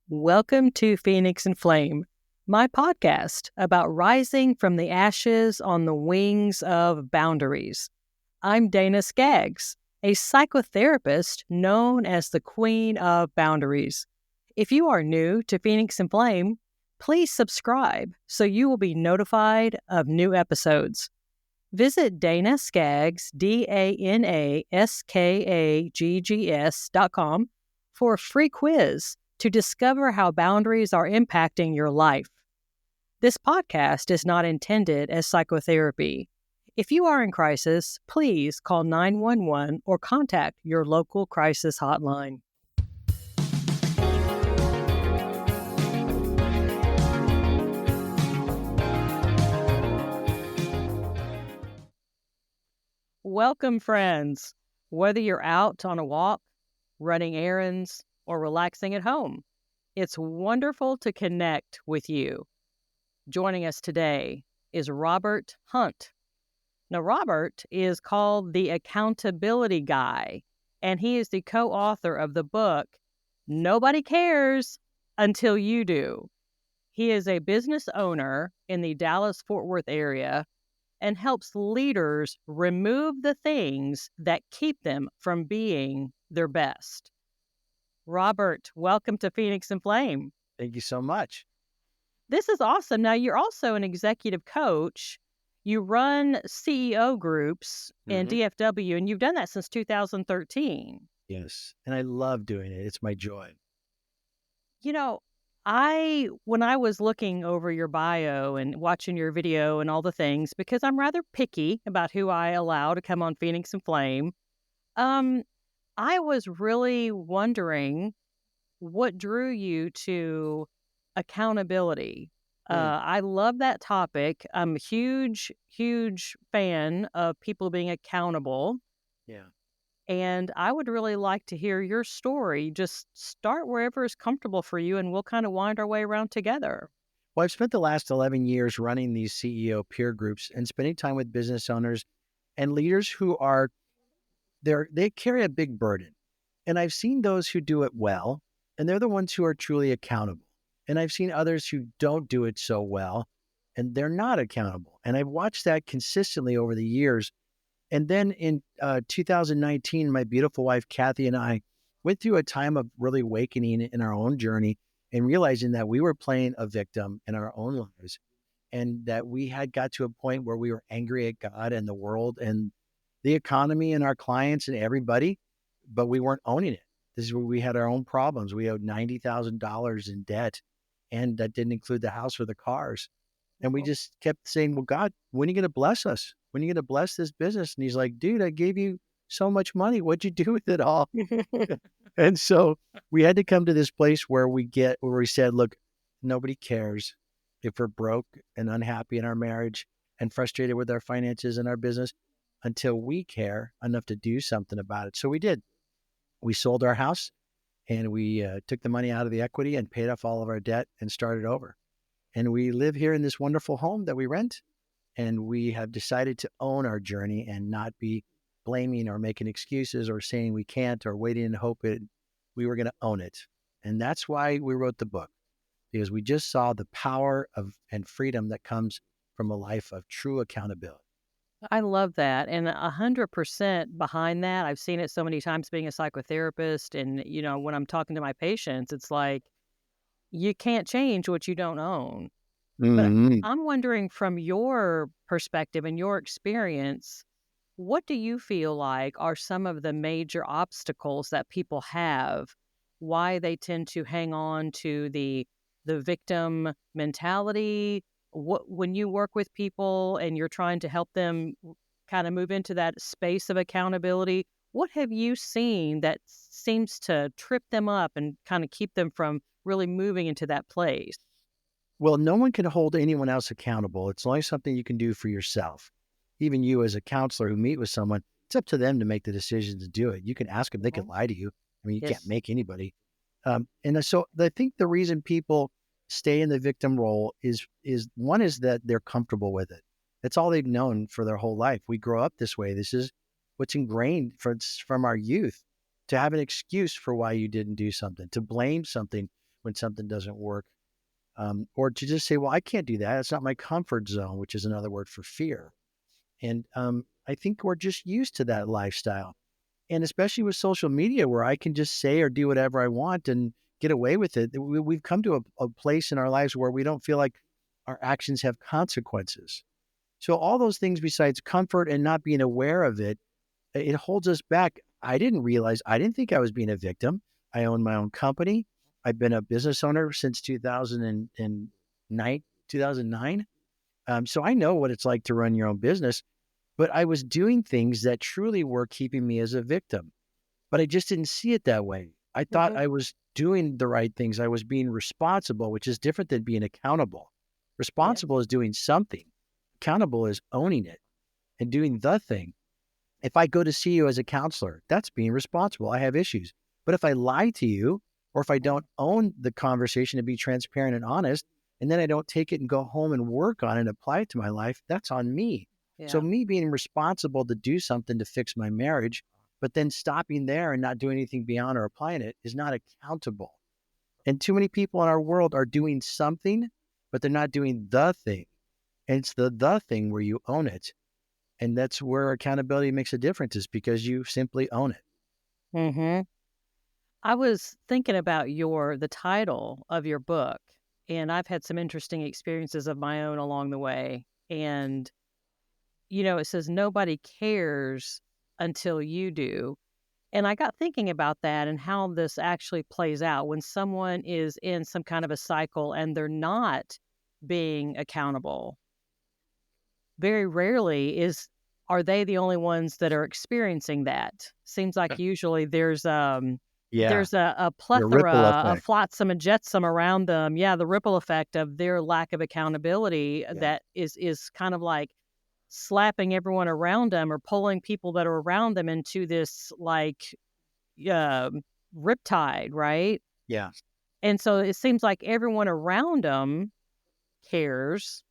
Welcome to Phoenix and Flame, my podcast about rising from the ashes on the wings of boundaries. I'm Dana Skaggs, a psychotherapist known as the Queen of Boundaries. If you are new to Phoenix and Flame, please subscribe so you will be notified of new episodes. Visit Dana Skaggs, DanaSkaggs.com for a free quiz to discover how boundaries are impacting your life. This podcast is not intended as psychotherapy. If you are in crisis, please call 911 or contact your local crisis hotline. Welcome, friends. Whether you're out on a walk, running errands, or relaxing at home, it's wonderful to connect with you. Joining us today is Robert Hunt. Now, Robert is called the Accountability Guy, and he is the co-author of the book, Nobody Cares Until You Do. He is a business owner in the Dallas-Fort Worth area and helps leaders remove the things that keep them from being their best. Robert, welcome to Phoenix and Flame. Thank you so much. This is awesome. Now, you're also an executive coach. You run CEO groups in DFW, and you've done that since 2013. Yes, and I love doing it. It's my joy. You know, when I was looking over your bio and watching your video and all the things, because I'm rather picky about who I allow to come on Phoenix and Flame, I was really wondering what drew you to accountability. I love that topic. I'm a huge, huge fan of people being accountable. Yeah. And I would really like to hear your story. Just start wherever is comfortable for you, and we'll kind of wind our way around together. Well, I've spent the last 11 years running these CEO peer groups and spending time with business owners and leaders who they carry a big burden. And I've seen those who do it well, and they're the ones who are truly accountable. And I've seen others who don't do it so well, and they're not accountable. And I've watched that consistently over the years. And then in 2019, my beautiful wife, Cathy, and I went through a time of really awakening in our own journey and realizing that we were playing a victim in our own lives, and that we had got to a point where we were angry at God and the world and the economy and our clients and everybody, but we weren't owning it. This is where we had our own problems. We owed $90,000 in debt, and that didn't include the house or the cars. And we just kept saying, well, God, when are you going to bless us? When are you going to bless this business? And he's like, dude, I gave you so much money. What'd you do with it all? And so we had to come to this place where we said, look, nobody cares if we're broke and unhappy in our marriage and frustrated with our finances and our business until we care enough to do something about it. So we did. We sold our house, and we took the money out of the equity and paid off all of our debt and started over. And we live here in this wonderful home that we rent. And we have decided to own our journey and not be blaming or making excuses or saying we can't or waiting and hoping. We were going to own it. And that's why we wrote the book, because we just saw the power of and freedom that comes from a life of true accountability. I love that. And 100% behind that. I've seen it so many times being a psychotherapist. And, when I'm talking to my patients, it's like, you can't change what you don't own. But I'm wondering, from your perspective and your experience, what do you feel like are some of the major obstacles that people have, why they tend to hang on to the victim mentality? When you work with people and you're trying to help them kind of move into that space of accountability, what have you seen that seems to trip them up and kind of keep them from really moving into that place? Well, no one can hold anyone else accountable. It's only something you can do for yourself. Even you as a counselor who meet with someone, it's up to them to make the decision to do it. You can ask them, they can lie to you. I mean, you can't make anybody. And so I think the reason people stay in the victim role is one is that they're comfortable with it. That's all they've known for their whole life. We grow up this way. This is what's ingrained from our youth, to have an excuse for why you didn't do something, to blame something when something doesn't work. Or to just say, well, I can't do that. It's not my comfort zone, which is another word for fear. And I think we're just used to that lifestyle. And especially with social media where I can just say or do whatever I want and get away with it, we've come to a place in our lives where we don't feel like our actions have consequences. So all those things besides comfort and not being aware of it, it holds us back. I didn't think I was being a victim. I own my own company. I've been a business owner since 2009, 2009. So I know what it's like to run your own business, but I was doing things that truly were keeping me as a victim, but I just didn't see it that way. I thought Mhm. I was doing the right things. I was being responsible, which is different than being accountable. Yeah. Responsible is doing something. Accountable is owning it and doing the thing. If I go to see you as a counselor, that's being responsible. I have issues. But if I lie to you, or if I Mhm. don't own the conversation and be transparent and honest, and then I don't take it and go home and work on it and apply it to my life, that's on me. So Yeah. me being responsible to do something to fix my marriage, but then stopping there and not doing anything beyond or applying it is not accountable. And too many people in our world are doing something, but they're not doing the thing. And it's the thing where you own it. And that's where accountability makes a difference is because you simply own it. Mhm. I was thinking about the title of your book, and I've had some interesting experiences of my own along the way. And, it says nobody cares until you do. And I got thinking about that and how this actually plays out when someone is in some kind of a cycle and they're not being accountable. Very rarely are they the only ones that are experiencing that. Seems like usually Yeah. there's a The ripple plethora, a effect. flotsam and jetsam around them. Yeah, the ripple effect of their lack of accountability Yeah. that is kind of like slapping everyone around them or pulling people that are around them into this like um, riptide, right? Yeah. And so it seems like everyone around them cares,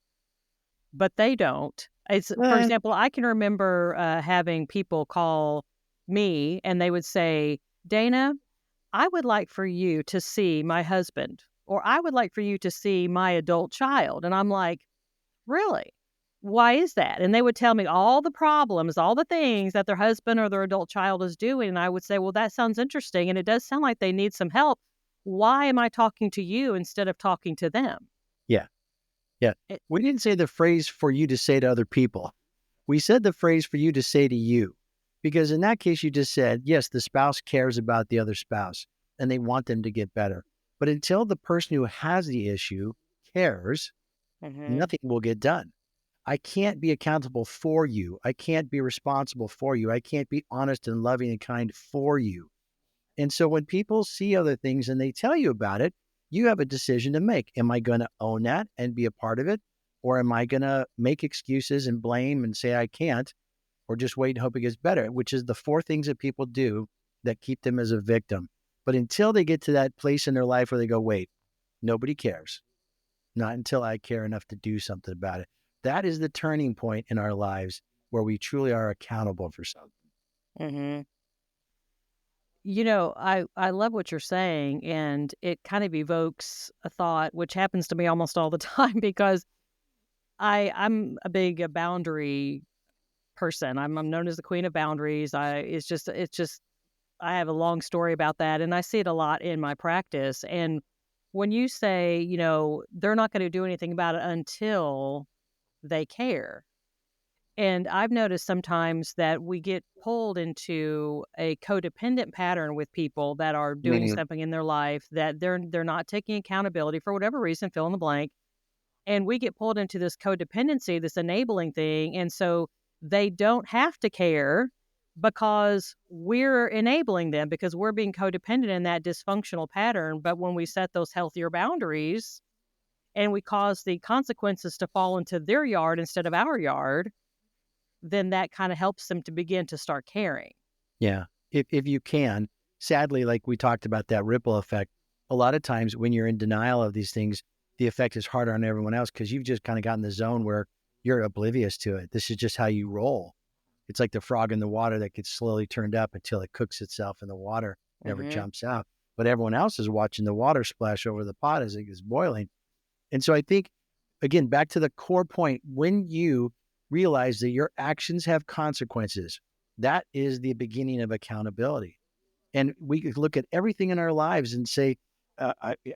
but they don't. It's for Eh, example, I can remember, having people call me and they would say, "Dana, I would like for you to see my husband, or I would like for you to see my adult child." And I'm like, "Really? Why is that?" And they would tell me all the problems, all the things that their husband or their adult child is doing. And I would say, "Well, that sounds interesting. And it does sound like they need some help. Why am I talking to you instead of talking to them?" yeah. Yeah. It, We didn't say the phrase for you to say to other people. We said the phrase for you to say to you. Because in that case, you just said, yes, the spouse cares about the other spouse and they want them to get better. But until the person who has the issue cares, Mhm. nothing will get done. I can't be accountable for you. I can't be responsible for you. I can't be honest and loving and kind for you. And so when people see other things and they tell you about it, you have a decision to make. Am I going to own that and be a part of it? Or am I going to make excuses and blame and say I can't, or just wait and hope it gets better, which is the four things that people do that keep them as a victim. But until they get to that place in their life where they go, wait, nobody cares, not until I care enough to do something about it. That is the turning point in our lives where we truly are accountable for something. Mhm. I love what you're saying, and it kind of evokes a thought, which happens to me almost all the time because I'm a big boundary person. I'm known as the queen of boundaries. It's just I have a long story about that, and I see it a lot in my practice. And when you say, they're not going to do anything about it until they care. And I've noticed sometimes that we get pulled into a codependent pattern with people that are doing Mm, something in their life that they're not taking accountability for whatever reason, fill in the blank. And we get pulled into this codependency, this enabling thing. And so they don't have to care because we're enabling them because we're being codependent in that dysfunctional pattern. But when we set those healthier boundaries and we cause the consequences to fall into their yard instead of our yard, then that kind of helps them to begin to start caring. yeah. If you can, sadly, like we talked about that ripple effect, a lot of times when you're in denial of these things, the effect is harder on everyone else because you've just kind of gotten the zone where you're oblivious to it. This is just how you roll. It's like the frog in the water that gets slowly turned up until it cooks itself in the water, never Mhm. jumps out. but everyone else is watching the water splash over the pot as it is boiling. And so I think, again, back to the core point, when you realize that your actions have consequences, that is the beginning of accountability. And we could look at everything in our lives and say,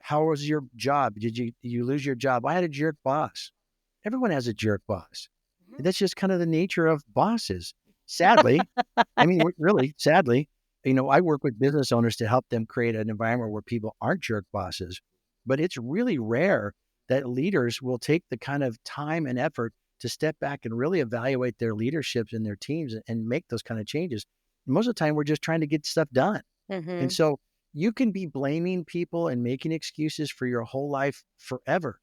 how was your job? Did you lose your job? I had a jerk boss. Everyone has a jerk boss. Mhm. And that's just kind of the nature of bosses. Sadly, I mean, really, sadly, I work with business owners to help them create an environment where people aren't jerk bosses. But it's really rare that leaders will take the kind of time and effort to step back and really evaluate their leaderships and their teams and make those kind of changes. Most of the time, we're just trying to get stuff done. And Mhm. so you can be blaming people and making excuses for your whole life forever.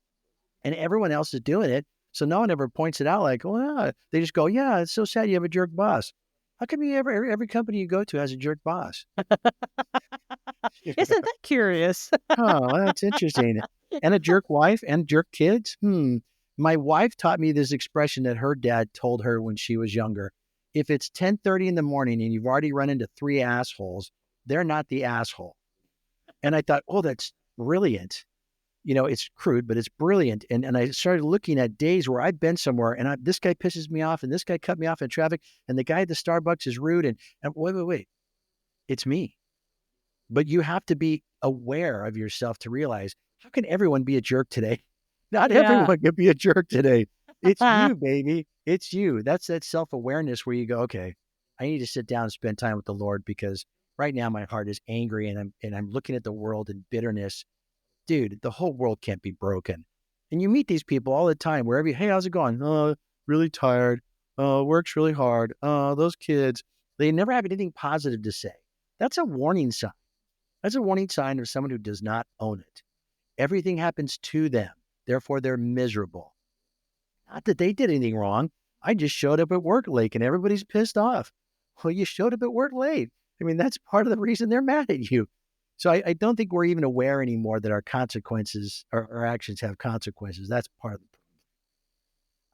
And everyone else is doing it. So no one ever points it out like, well, yeah. They just go, yeah, it's so sad you have a jerk boss. How come every company you go to has a jerk boss? Isn't that curious? Oh, that's interesting. And a jerk wife and jerk kids? My wife taught me this expression that her dad told her when she was younger. If it's 10:30 in the morning and you've already run into three assholes, they're not the asshole. And I thought, oh, that's brilliant. It's crude, but it's brilliant. And I started looking at days where I've been somewhere and this guy pisses me off and this guy cut me off in traffic and the guy at the Starbucks is rude. And wait, it's me. But you have to be aware of yourself to realize, how can everyone be a jerk today? Not Yeah. everyone can be a jerk today. It's you, baby. It's you. That's that self-awareness where you go, okay, I need to sit down and spend time with the Lord because right now my heart is angry and I'm looking at the world in bitterness. Dude, the whole world can't be broken. And you meet these people all the time, wherever hey, how's it going? Oh, really tired. Oh, works really hard. Oh, those kids. They never have anything positive to say. That's a warning sign. That's a warning sign of someone who does not own it. Everything happens to them. Therefore, they're miserable. Not that they did anything wrong. I just showed up at work late and everybody's pissed off. Well, you showed up at work late. I mean, that's part of the reason they're mad at you. So I don't think we're even aware anymore that our consequences, our actions have consequences. That's part of the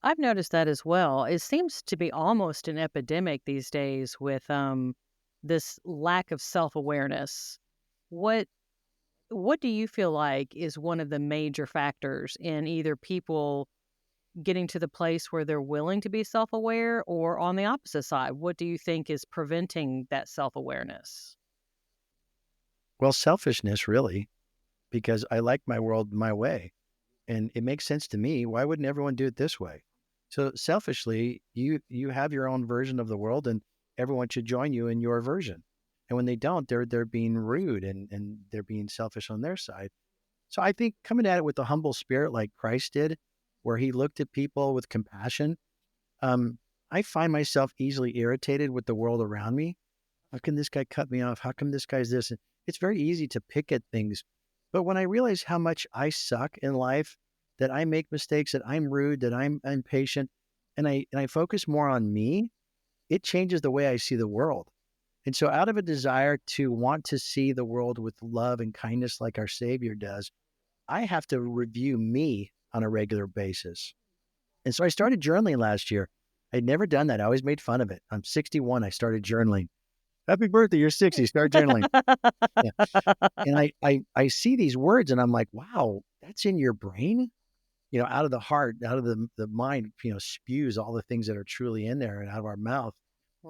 I've noticed that as well. It seems to be almost an epidemic these days with this lack of self-awareness. What what do you feel like is one of the major factors in either people getting to the place where they're willing to be self-aware or on the opposite side? What do you think is preventing that self-awareness? well, selfishness, really, because I like my world my way. And it makes sense to me. Why wouldn't everyone do it this way? So selfishly, you have your own version of the world, and everyone should join you in your version. And when they don't, they're being rude and they're being selfish on their side. So I think coming at it with a humble spirit like Christ did, where he looked at people with compassion, I find myself easily irritated with the world around me. How can this guy cut me off? How come this guy's this? And it's very easy to pick at things. But when I realize how much I suck in life, that I make mistakes, that I'm rude, that I'm impatient, and I focus more on me, it changes the way I see the world. And so out of a desire to want to see the world with love and kindness like our Savior does, I have to review me on a regular basis. And so I started journaling last year. I'd never done that. I always made fun of it. I'm 61. I started journaling. Happy birthday, you're 60, start journaling. Yeah. And I see these words and I'm like, wow, that's in your brain? Out of the heart, out of the mind, spews all the things that are truly in there and out of our mouth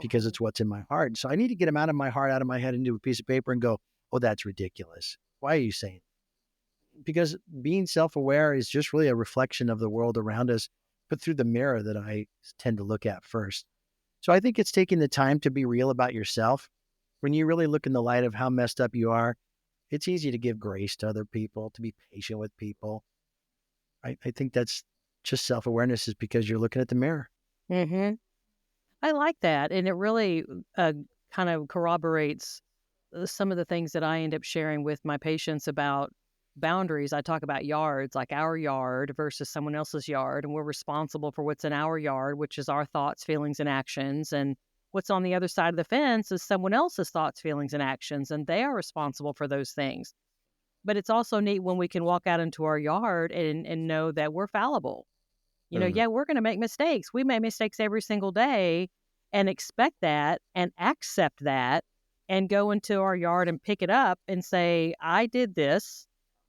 because Mhm. it's what's in my heart. So I need to get them out of my heart, out of my head into a piece of paper and go, oh, that's ridiculous. Why are you saying it? Because being self-aware is just really a reflection of the world around us, but through the mirror that I tend to look at first. So I think it's taking the time to be real about yourself. When you really look in the light of how messed up you are, it's easy to give grace to other people, to be patient with people. I think that's just self awareness is because you're looking at the mirror. Mhm. I like that, and it really, kind of corroborates, some of the things that I end up sharing with my patients about boundaries. I talk about yards, like our yard versus someone else's yard, and we're responsible for what's in our yard, which is our thoughts, feelings, and actions, and what's on the other side of the fence is someone else's thoughts, feelings, and actions, and they are responsible for those things. But it's also neat when we can walk out into our yard and know that we're fallible. Mm, Yeah, we're gonna make mistakes. We make mistakes every single day and expect that and accept that and go into our yard and pick it up and say, I did this.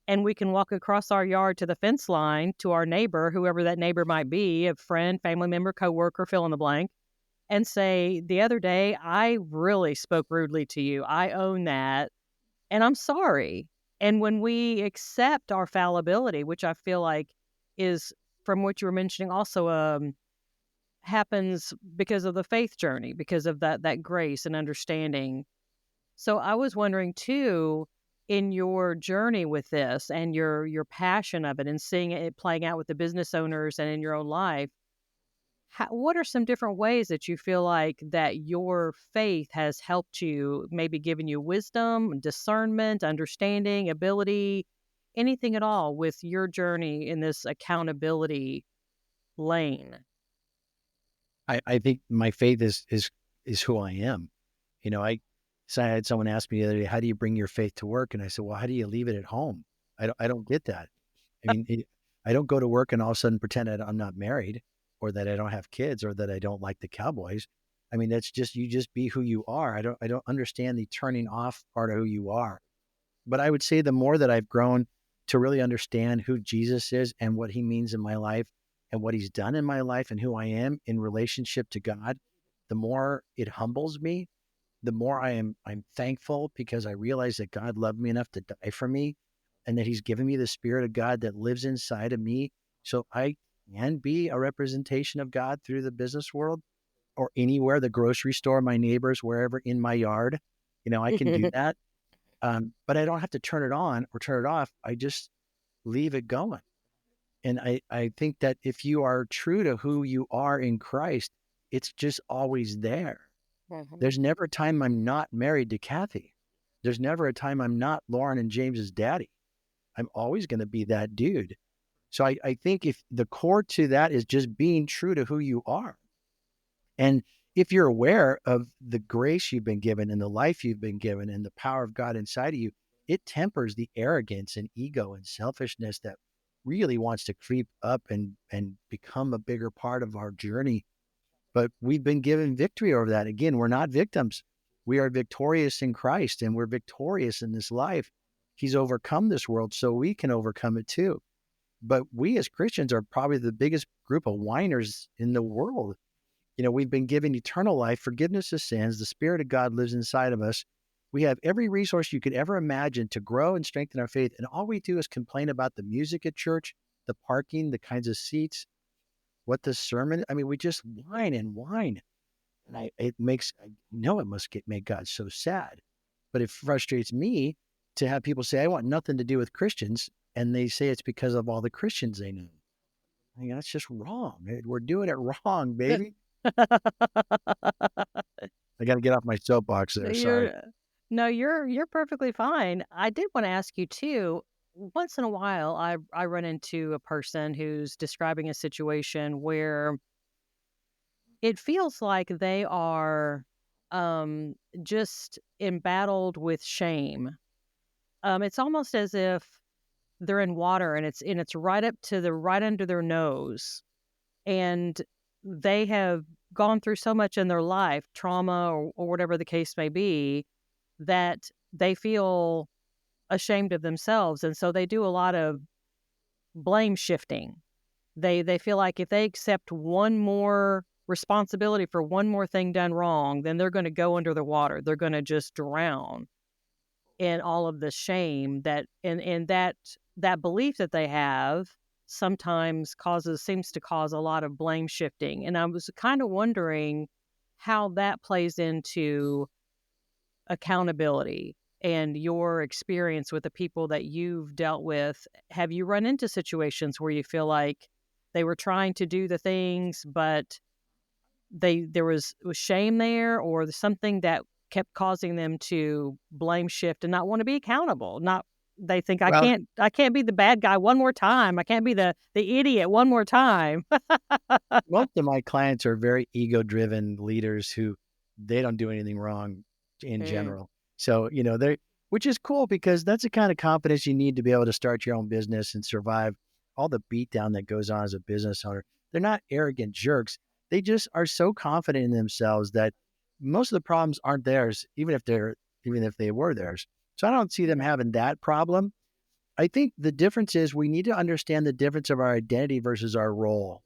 And we can walk across our yard to the fence line to our neighbor, whoever that neighbor might be, a friend, family member, coworker, fill in the blank, and say, the other day, I really spoke rudely to you. I own that and I'm sorry. And when we accept our fallibility, which I feel like is from what you were mentioning also happens because of the faith journey, because of that grace and understanding. So I was wondering too, in your journey with this and your passion of it and seeing it playing out with the business owners and in your own life, what are some different ways that you feel like that your faith has helped you, maybe given you wisdom, discernment, understanding, ability, anything at all with your journey in this accountability lane? I think my faith is who I am. You know, I had someone ask me the other day, "How do you bring your faith to work?" And I said, "Well, how do you leave it at home?" I don't get that. I mean, I don't go to work and all of a sudden pretend I'm not married or that I don't have kids or that I don't like the Cowboys. I mean, that's just you just be who you are. I don't understand the turning off part of who you are. But I would say the more that I've grown to really understand who Jesus is and what he means in my life and what he's done in my life and who I am in relationship to God, the more it humbles me, the more I'm thankful because I realize that God loved me enough to die for me and that he's given me the spirit of God that lives inside of me so I can be a representation of God through the business world or anywhere, the grocery store, my neighbors, wherever in my yard. I can do that. But I don't have to turn it on or turn it off. I just leave it going. And I think that if you are true to who you are in Christ, it's just always there. Mhm. There's never a time I'm not married to Cathy. There's never a time I'm not Lauren and James's daddy. I'm always going to be that dude. So I think if the core to that is just being true to who you are. And if you're aware of the grace you've been given and the life you've been given and the power of God inside of you, it tempers the arrogance and ego and selfishness that really wants to creep up and become a bigger part of our journey. But we've been given victory over that. Again, we're not victims. We are victorious in Christ and we're victorious in this life. He's overcome this world so we can overcome it too. But we as Christians are probably the biggest group of whiners in the world. We've been given eternal life, forgiveness of sins. The Spirit of God lives inside of us. We have every resource you could ever imagine to grow and strengthen our faith. And all we do is complain about the music at church, the parking, the kinds of seats, what the sermon. I mean, we just whine and whine. And I know it must make God so sad. But it frustrates me to have people say, I want nothing to do with Christians. And they say it's because of all the Christians they know. I mean, that's just wrong. We're doing it wrong, baby. I got to get off my soapbox there. Sorry. You're no, you're perfectly fine. I did want to ask you too. Once in a while, I run into a person who's describing a situation where it feels like they are just embattled with shame. It's almost as if they're in water and it's right up to the right under their nose, and they have gone through so much in their life, trauma or whatever the case may be, that they feel ashamed of themselves, and so they do a lot of blame shifting. They feel like if they accept one more responsibility for one more thing done wrong, then they're going to go under the water. They're going to just drown in all of the shame and that belief that they have sometimes seems to cause a lot of blame shifting. And I was kind of wondering how that plays into accountability and your experience with the people that you've dealt with. Have you run into situations where you feel like they were trying to do the things, but there was shame there, or something that kept causing them to blame shift and not want to be accountable? Not they think Well, I can't be the bad guy one more time. I can't be the idiot one more time. most of my clients are very ego-driven leaders who they don't do anything wrong in Mm, general. So, they which is cool because that's the kind of confidence you need to be able to start your own business and survive all the beat down that goes on as a business owner. They're not arrogant jerks. They just are so confident in themselves that most of the problems aren't theirs, even if they're even if they were theirs. So I don't see them having that problem. I think the difference is we need to understand the difference of our identity versus our role.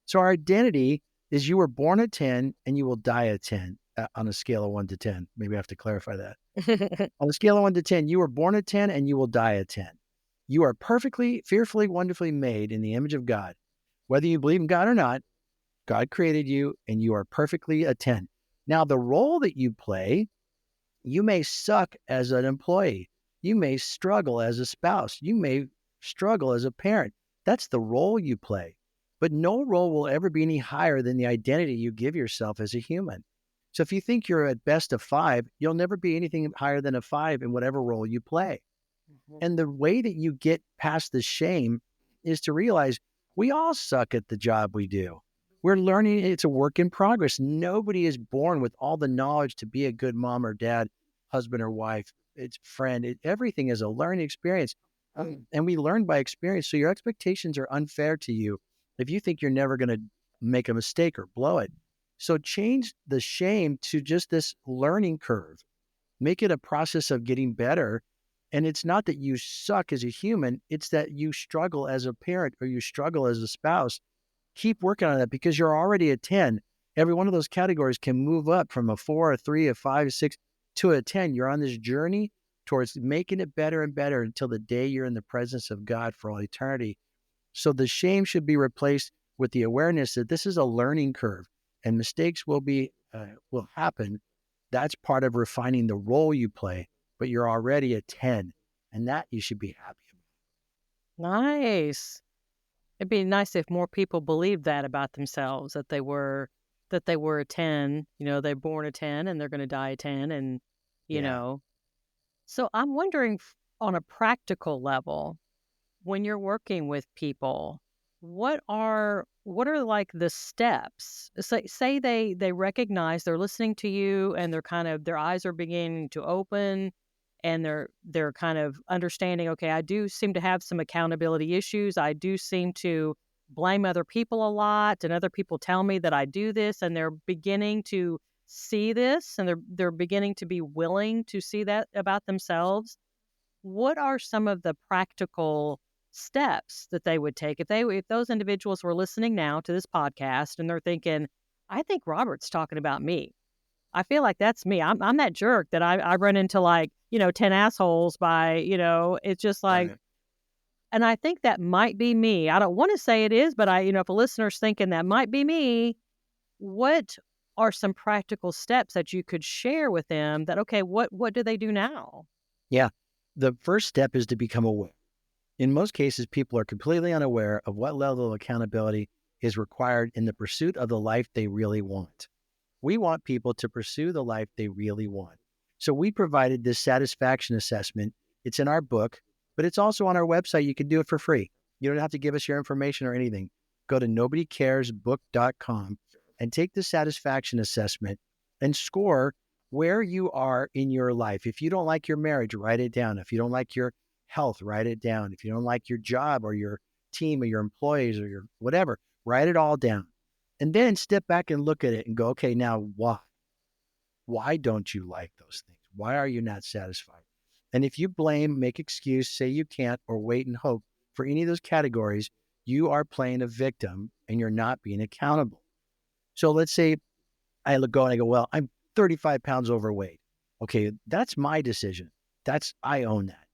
So our identity is you were born at 10 and you will die at 10 on a scale of 1 to 10. Maybe I have to clarify that. On a scale of 1 to 10, you were born at 10 and you will die at 10. You are perfectly, fearfully, wonderfully made in the image of God. Whether you believe in God or not, God created you and you are perfectly a 10. Now, the role that you play, you may suck as an employee. You may struggle as a spouse. You may struggle as a parent. That's the role you play. But no role will ever be any higher than the identity you give yourself as a human. So if you think you're at best a 5, you'll never be anything higher than a 5 in whatever role you play. And the way that you get past the shame is to realize we all suck at the job we do. We're learning, it's a work in progress. Nobody is born with all the knowledge to be a good mom or dad, husband or wife, it's friend. Everything is a learning experience. And we learn by experience. So your expectations are unfair to you if you think you're never going to make a mistake or blow it. So change the shame to just this learning curve. Make it a process of getting better. And it's not that you suck as a human, it's that you struggle as a parent or you struggle as a spouse. Keep working on that because you're already a 10. Every one of those categories can move up from a 4, a 3, a 5, a 6 to a 10. You're on this journey towards making it better and better until the day you're in the presence of God for all eternity. So the shame should be replaced with the awareness that this is a learning curve and mistakes will happen. That's part of refining the role you play, but you're already a 10, and that you should be happy Nice. It'd be nice if more people believed that about themselves, that they were a 10, they're born a 10 and they're going to die a 10 and you about. know. So I'm wondering on a practical level, when you're working with people, what are like the steps? Say they recognize they're listening to you and they're kind of their eyes are beginning to open and they're kind of understanding, okay, I do seem to have some accountability issues. I do seem to blame other people a lot and other people tell me that I do this and they're beginning to see this and they're beginning to be willing to see that about themselves. What are some of the practical steps that they would take if those individuals were listening now to this podcast and they're thinking, I think Robert's talking about me. I feel like that's me. I'm that jerk that I run into like, 10 assholes by, it's just like, Right. and I think that might be me. I don't want to say it is, but if a listener's thinking that might be me, what are some practical steps that you could share with them that, okay, what do they do now? Yeah. The first step is to become aware. In most cases, people are completely unaware of what level of accountability is required in the pursuit of the life they really want. We want people to pursue the life they really want. So we provided this satisfaction assessment. It's in our book, but it's also on our website. You can do it for free. You don't have to give us your information or anything. Go to nobodycaresbook.com and take the satisfaction assessment and score where you are in your life. If you don't like your marriage, write it down. If you don't like your health, write it down. If you don't like your job or your team or your employees or your whatever, write it all down. And then step back and look at it and go, okay, now why? Why don't you like those things? Why are you not satisfied? And if you blame, make excuse, say you can't, or wait and hope for any of those categories, you are playing a victim and you're not being accountable. So let's say I go and I go, well, I'm 35 pounds overweight. Okay, that's my decision. I own that.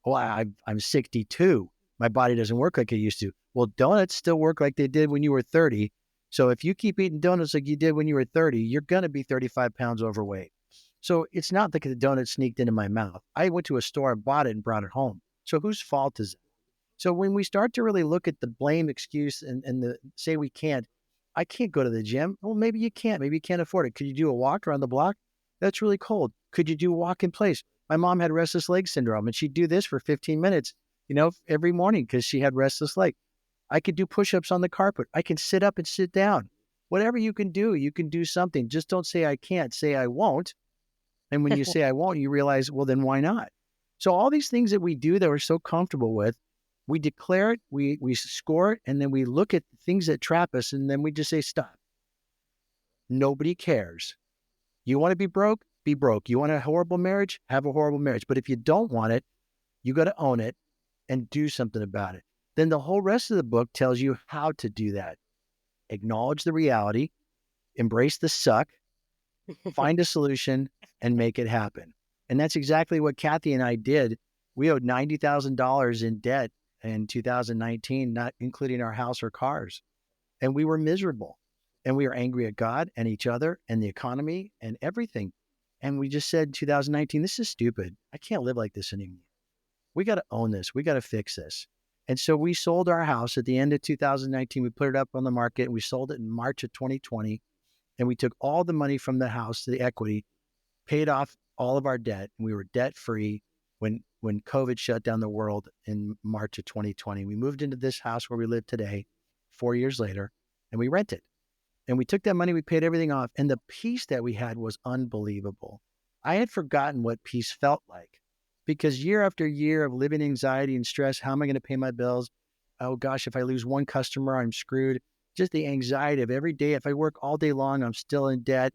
Oh, I'm 62. My body doesn't work like it used to. Well, donuts still work like they did when you were 30. So if you keep eating donuts like you did when you were 30, you're going to be 35 pounds overweight. So it's not like the donut sneaked into my mouth. I went to a store and bought it and brought it home. So whose fault is it? So when we start to really look at the blame excuse and the say we can't, I can't go to the gym. Well, maybe you can't. Maybe you can't afford it. Could you do a walk around the block? That's really cold. Could you do a walk in place? My mom had restless leg syndrome and she'd do this for 15 minutes, every morning because she had restless leg. I could do push-ups on the carpet. I can sit up and sit down. Whatever you can do something. Just don't say I can't, say I won't. And when you say I won't, you realize, well, then why not? So all these things that we do that we're so comfortable with, we declare it, we score it, and then we look at things that trap us, and then we just say, stop. Nobody cares. You want to be broke? be broke. You want a horrible marriage? Have a horrible marriage. But if you don't want it, you got to own it and do something about it. Then the whole rest of the book tells you how to do that. Acknowledge the reality, embrace the suck, find a solution, and make it happen. And that's exactly what Cathy and I did. We owed $90,000 in debt in 2019, not including our house or cars. And we were miserable. And we were angry at God and each other and the economy and everything. And we just said, 2019, this is stupid. I can't live like this anymore. We got to own this. We got to fix this. And so we sold our house at the end of 2019. We put it up on the market and we sold it in March of 2020. And we took all the money from the house, the equity, paid off all of our debt, and we were debt free when COVID shut down the world in March of 2020. We moved into this house where we live today, 4 years later, and we rented. And we took that money, we paid everything off, and the peace that we had was unbelievable. I had forgotten what peace felt like because year after year of living anxiety and stress, how am I going to pay my bills? Oh gosh, if I lose one customer, I'm screwed. Just the anxiety of every day. If I work all day long, I'm still in debt.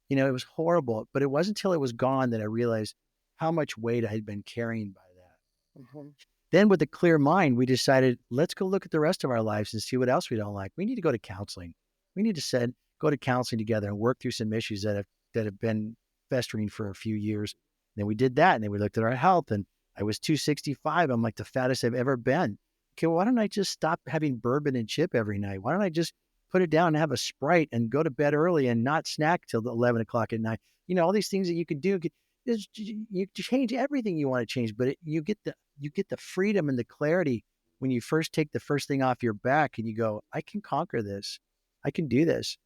It was horrible. But it wasn't until it was gone that I realized how much weight I had been carrying by that. Mhm. Then with a clear mind, we decided, let's go look at the rest of our lives and see what else we don't like. We need to go to counseling. We need to go to counseling together and work through some issues that have been festering for a few years. And then we did that. And then we looked at our health, and I was 265. I'm like the fattest I've ever been. Okay, well, why don't I just stop having bourbon and chip every night? Why don't I just put it down and have a Sprite and go to bed early and not snack till 11 o'clock at night? All these things that you can do. You change everything you want to change, but you get the freedom and the clarity when you first take the first thing off your back and you go, I can conquer this. I can do this.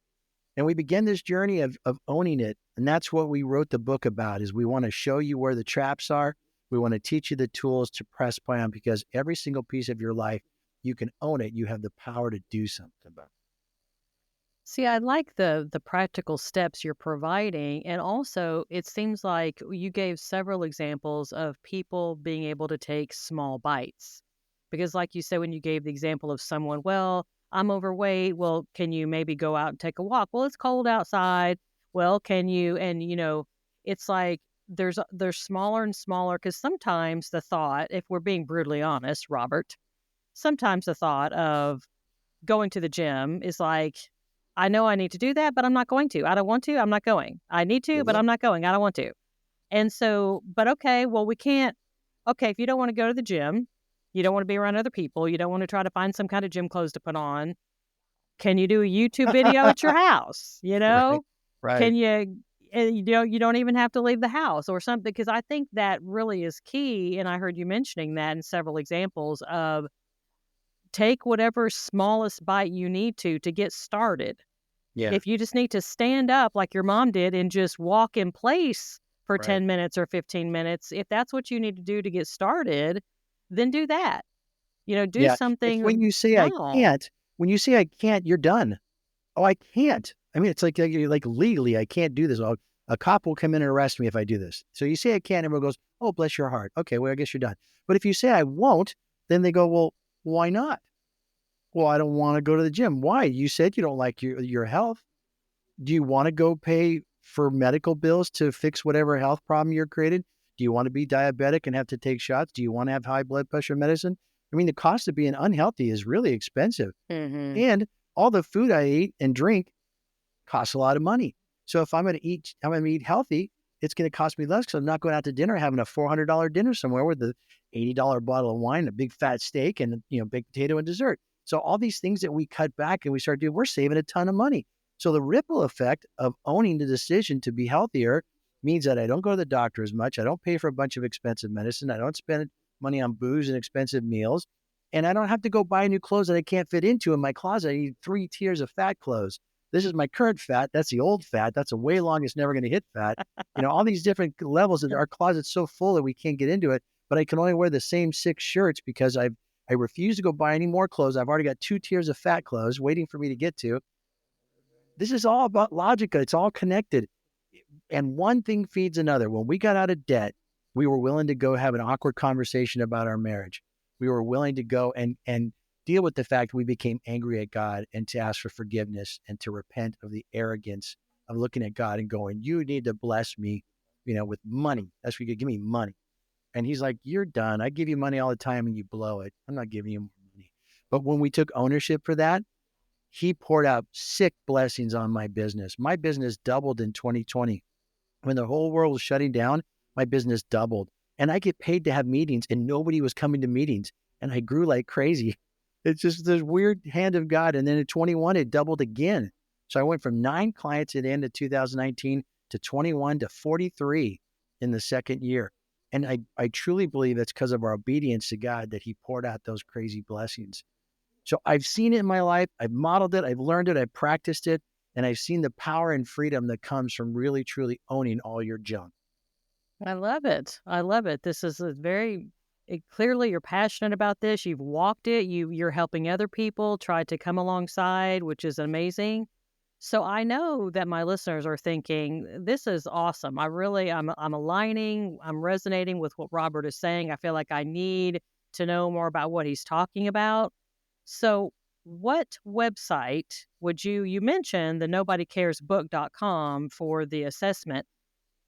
And we began this journey of owning it. And that's what we wrote the book about, is we want to show you where the traps are. We want to teach you the tools to press play on, because every single piece of your life, you can own it. You have the power to do something about it. See, I like the practical steps you're providing, and also it seems like you gave several examples of people being able to take small bites. Because like you said when you gave the example of someone, well, I'm overweight, well, can you maybe go out and take a walk? Well, it's cold outside. Well, can you and it's like there's smaller and smaller cuz sometimes the thought, if we're being brutally honest, Robert, sometimes the thought of going to the gym is like, I know I need to do that, but I'm not going to. I don't want to. I'm not going. I need to, but Mhm. I'm not going. I don't want to. And so, but okay, well, we can't. Okay, if you don't want to go to the gym, you don't want to be around other people, you don't want to try to find some kind of gym clothes to put on. Can you do a YouTube video at your house? Right. Right. Can you? You don't even have to leave the house or something, because I think that really is key. And I heard you mentioning that in several examples of take whatever smallest bite you need to get started. Yeah. If you just need to stand up like your mom did and just walk in place for Right. 10 minutes or 15 minutes, if that's what you need to do to get started, then do that. Do Yeah. It's something when you say I small. can't, when you say I can't, you're done. Oh, I can't. I mean, it's like legally, I can't do this. A cop will come in and arrest me if I do this. So you say I can't, everyone goes, oh, bless your heart. Okay, well, I guess you're done. But if you say I won't, then they go, well, why not? Well, I don't want to go to the gym. Why? You said you don't like your health. Do you want to go pay for medical bills to fix whatever health problem you're created? Do you want to be diabetic and have to take shots? Do you want to have high blood pressure medicine? I mean, the cost of being unhealthy is really expensive. Mhm. And all the food I eat and drink costs a lot of money. So if I'm going to eat healthy, it's going to cost me less because I'm not going out to dinner having a $400 dinner somewhere with a $80 bottle of wine, a big fat steak, and baked potato and dessert. So all these things that we cut back and we start doing, we're saving a ton of money. So the ripple effect of owning the decision to be healthier means that I don't go to the doctor as much. I don't pay for a bunch of expensive medicine. I don't spend money on booze and expensive meals. And I don't have to go buy new clothes that I can't fit into in my closet. I need 3 tiers of fat clothes. This is my current fat. That's the old fat. That's a way long, it's never going to hit fat. All these different levels, and our closet's so full that we can't get into it. But I can only wear the same 6 shirts because I refuse to go buy any more clothes. I've already got 2 tiers of fat clothes waiting for me to get to. This is all about logic. It's all connected. And one thing feeds another. When we got out of debt, we were willing to go have an awkward conversation about our marriage. We were willing to go and deal with the fact we became angry at God and to ask for forgiveness and to repent of the arrogance of looking at God and going, you need to bless me. with money. That's what you could give me money. And he's like, you're done. I give you money all the time and you blow it. I'm not giving you more money. But when we took ownership for that, he poured out sick blessings on my business. My business doubled in 2020. When the whole world was shutting down, my business doubled. And I get paid to have meetings and nobody was coming to meetings. And I grew like crazy. It's just this weird hand of God. And then in 21, it doubled again. So I went from 9 clients at the end of 2019 to 21 to 43 in the second year. And I truly believe that's because of our obedience to God that he poured out those crazy blessings. So I've seen it in my life. I've modeled it. I've learned it. I've practiced it. And I've seen the power and freedom that comes from really, truly owning all your junk. I love it. I love it. This is a very clearly you're passionate about this. You've walked it. You're helping other people try to come alongside, which is amazing. So I know that my listeners are thinking, this is awesome. I'm aligning, I'm resonating with what Robert is saying. I feel like I need to know more about what he's talking about. So what website would you mentioned the nobodycaresbook.com for the assessment.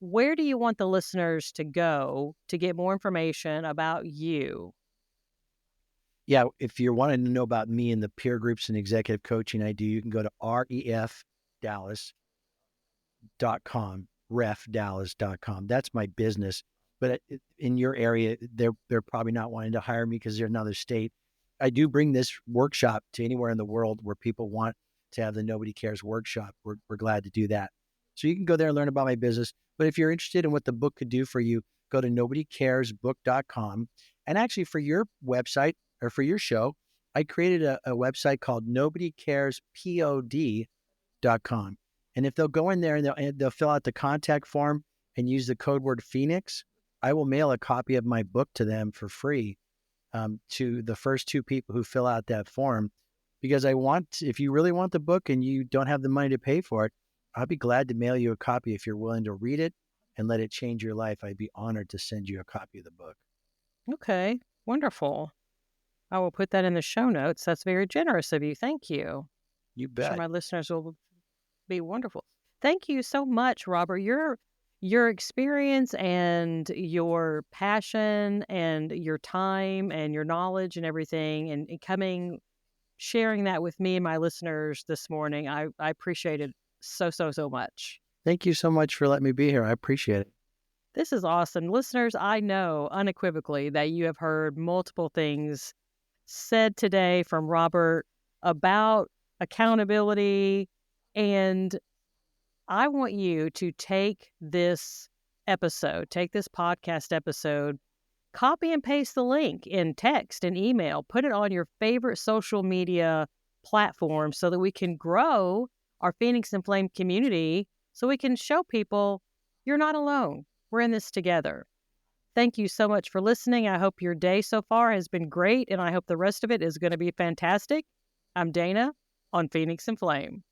Where do you want the listeners to go to get more information about you? Yeah, if you're wanting to know about me and the peer groups and executive coaching I do, you can go to refdallas.com. That's my business. But in your area, they're probably not wanting to hire me because they're another state. I do bring this workshop to anywhere in the world where people want to have the Nobody Cares workshop. We're glad to do that. So you can go there and learn about my business. But if you're interested in what the book could do for you, go to nobodycaresbook.com. And actually, for your website or for your show, I created a website called nobodycarespod.com. And if they'll go in there and they'll fill out the contact form and use the code word Phoenix, I will mail a copy of my book to them for free, to the first 2 people who fill out that form. Because if you really want the book and you don't have the money to pay for it, I'll be glad to mail you a copy if you're willing to read it and let it change your life. I'd be honored to send you a copy of the book. Okay, wonderful. I will put that in the show notes. That's very generous of you. Thank you. I'm You sure bet. my listeners will be wonderful. Thank you so much, Robert. Your experience and your passion and your time and your knowledge and everything and coming sharing that with me and my listeners this morning. I appreciate it so much. Thank you so much for letting me be here. I appreciate it. This is awesome. Listeners, I know unequivocally that you have heard multiple things said today from Robert about accountability. And I want you to take this podcast episode, copy and paste the link in text and email, put it on your favorite social media platform so that we can grow our Phoenix and Flame community so we can show people you're not alone. We're in this together. Thank you so much for listening. I hope your day so far has been great, and I hope the rest of it is going to be fantastic. I'm Dana on Phoenix and Flame.